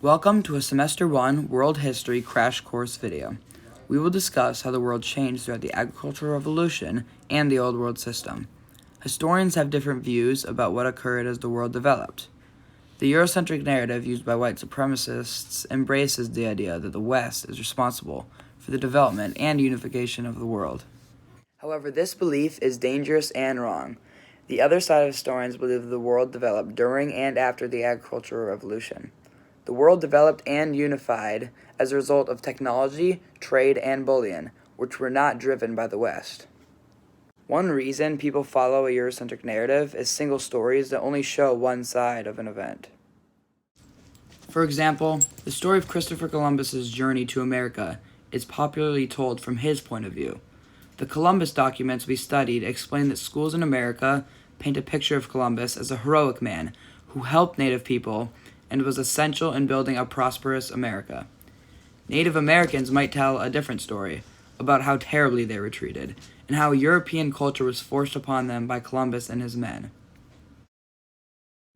Welcome to a Semester 1 World History Crash Course video. We will discuss how the world changed throughout the Agricultural Revolution and the Old World System. Historians have different views about what occurred as the world developed. The Eurocentric narrative used by white supremacists embraces the idea that the West is responsible for the development and unification of the world. However, this belief is dangerous and wrong. The other side of historians believe the world developed during and after the Agricultural Revolution. The world developed and unified as a result of technology, trade, and bullion, which were not driven by the West. One reason people follow a Eurocentric narrative is single stories that only show one side of an event. For example, the story of Christopher Columbus's journey to America is popularly told from his point of view. The Columbus documents we studied explain that schools in America paint a picture of Columbus as a heroic man who helped Native people and was essential in building a prosperous America. Native Americans might tell a different story about how terribly they were treated and how European culture was forced upon them by Columbus and his men.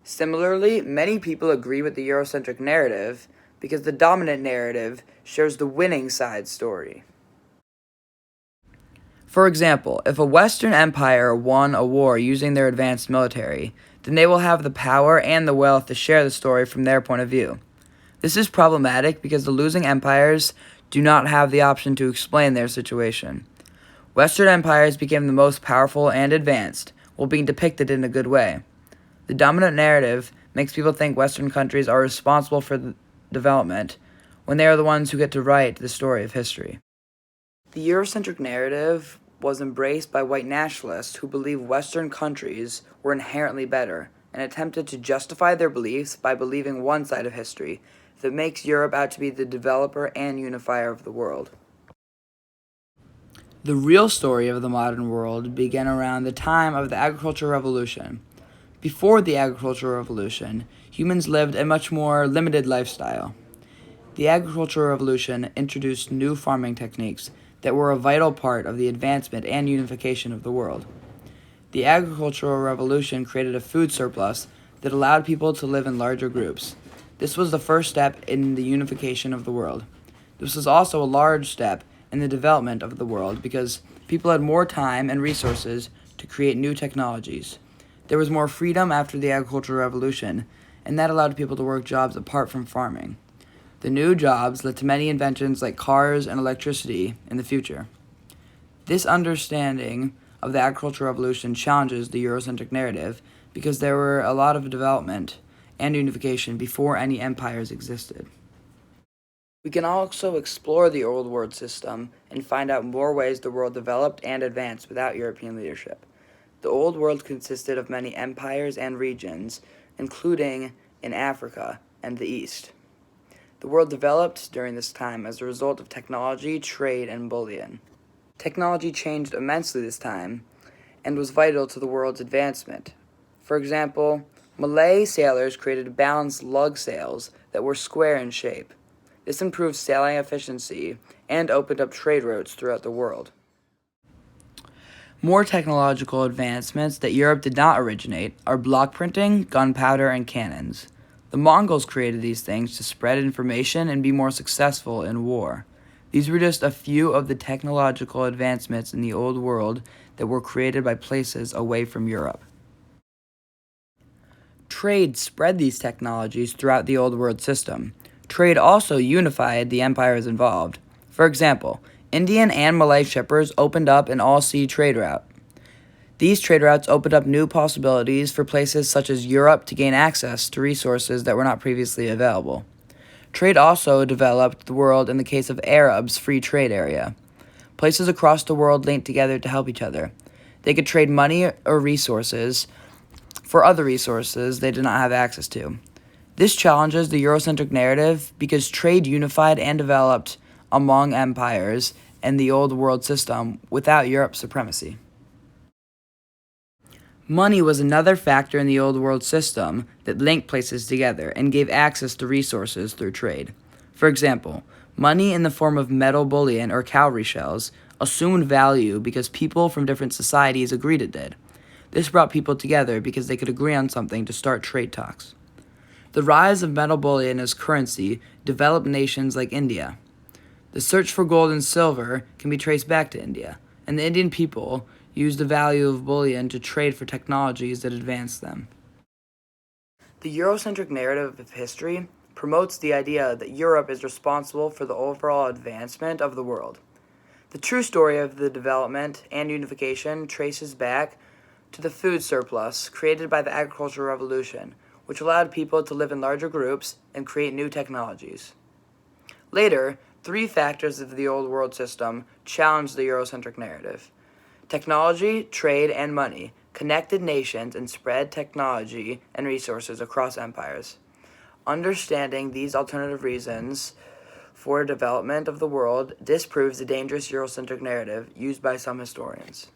Similarly, many people agree with the Eurocentric narrative because the dominant narrative shares the winning side's story. For example, if a Western empire won a war using their advanced military, then they will have the power and the wealth to share the story from their point of view. This is problematic because the losing empires do not have the option to explain their situation. Western empires became the most powerful and advanced, while being depicted in a good way. The dominant narrative makes people think Western countries are responsible for the development, when they are the ones who get to write the story of history. The Eurocentric narrative was embraced by white nationalists who believed Western countries were inherently better and attempted to justify their beliefs by believing one side of history that makes Europe out to be the developer and unifier of the world. The real story of the modern world began around the time of the Agricultural Revolution. Before the Agricultural Revolution, humans lived a much more limited lifestyle. The Agricultural Revolution introduced new farming techniques that were a vital part of the advancement and unification of the world. The Agricultural Revolution created a food surplus that allowed people to live in larger groups. This was the first step in the unification of the world. This was also a large step in the development of the world because people had more time and resources to create new technologies. There was more freedom after the Agricultural Revolution, and that allowed people to work jobs apart from farming. The new jobs led to many inventions like cars and electricity in the future. This understanding of the Agricultural Revolution challenges the Eurocentric narrative because there were a lot of development and unification before any empires existed. We can also explore the Old World System and find out more ways the world developed and advanced without European leadership. The Old World consisted of many empires and regions, including in Africa and the East. The world developed during this time as a result of technology, trade, and bullion. Technology changed immensely this time and was vital to the world's advancement. For example, Malay sailors created balanced lug sails that were square in shape. This improved sailing efficiency and opened up trade routes throughout the world. More technological advancements that Europe did not originate are block printing, gunpowder, and cannons. The Mongols created these things to spread information and be more successful in war. These were just a few of the technological advancements in the Old World that were created by places away from Europe. Trade spread these technologies throughout the Old World system. Trade also unified the empires involved. For example, Indian and Malay shippers opened up an all-sea trade route. These trade routes opened up new possibilities for places such as Europe to gain access to resources that were not previously available. Trade also developed the world in the case of Arabs' free trade area. Places across the world linked together to help each other. They could trade money or resources for other resources they did not have access to. This challenges the Eurocentric narrative because trade unified and developed among empires and the Old World system without Europe's supremacy. Money was another factor in the Old World system that linked places together and gave access to resources through trade. For example, money in the form of metal bullion or cowrie shells assumed value because people from different societies agreed it did. This brought people together because they could agree on something to start trade talks. The rise of metal bullion as currency developed nations like India. The search for gold and silver can be traced back to India, and the Indian people used the value of bullion to trade for technologies that advanced them. The Eurocentric narrative of history promotes the idea that Europe is responsible for the overall advancement of the world. The true story of the development and unification traces back to the food surplus created by the agricultural revolution, which allowed people to live in larger groups and create new technologies. Later, three factors of the Old World system challenged the Eurocentric narrative: technology, trade, and money connected nations and spread technology and resources across empires. Understanding these alternative reasons for development of the world disproves the dangerous Eurocentric narrative used by some historians.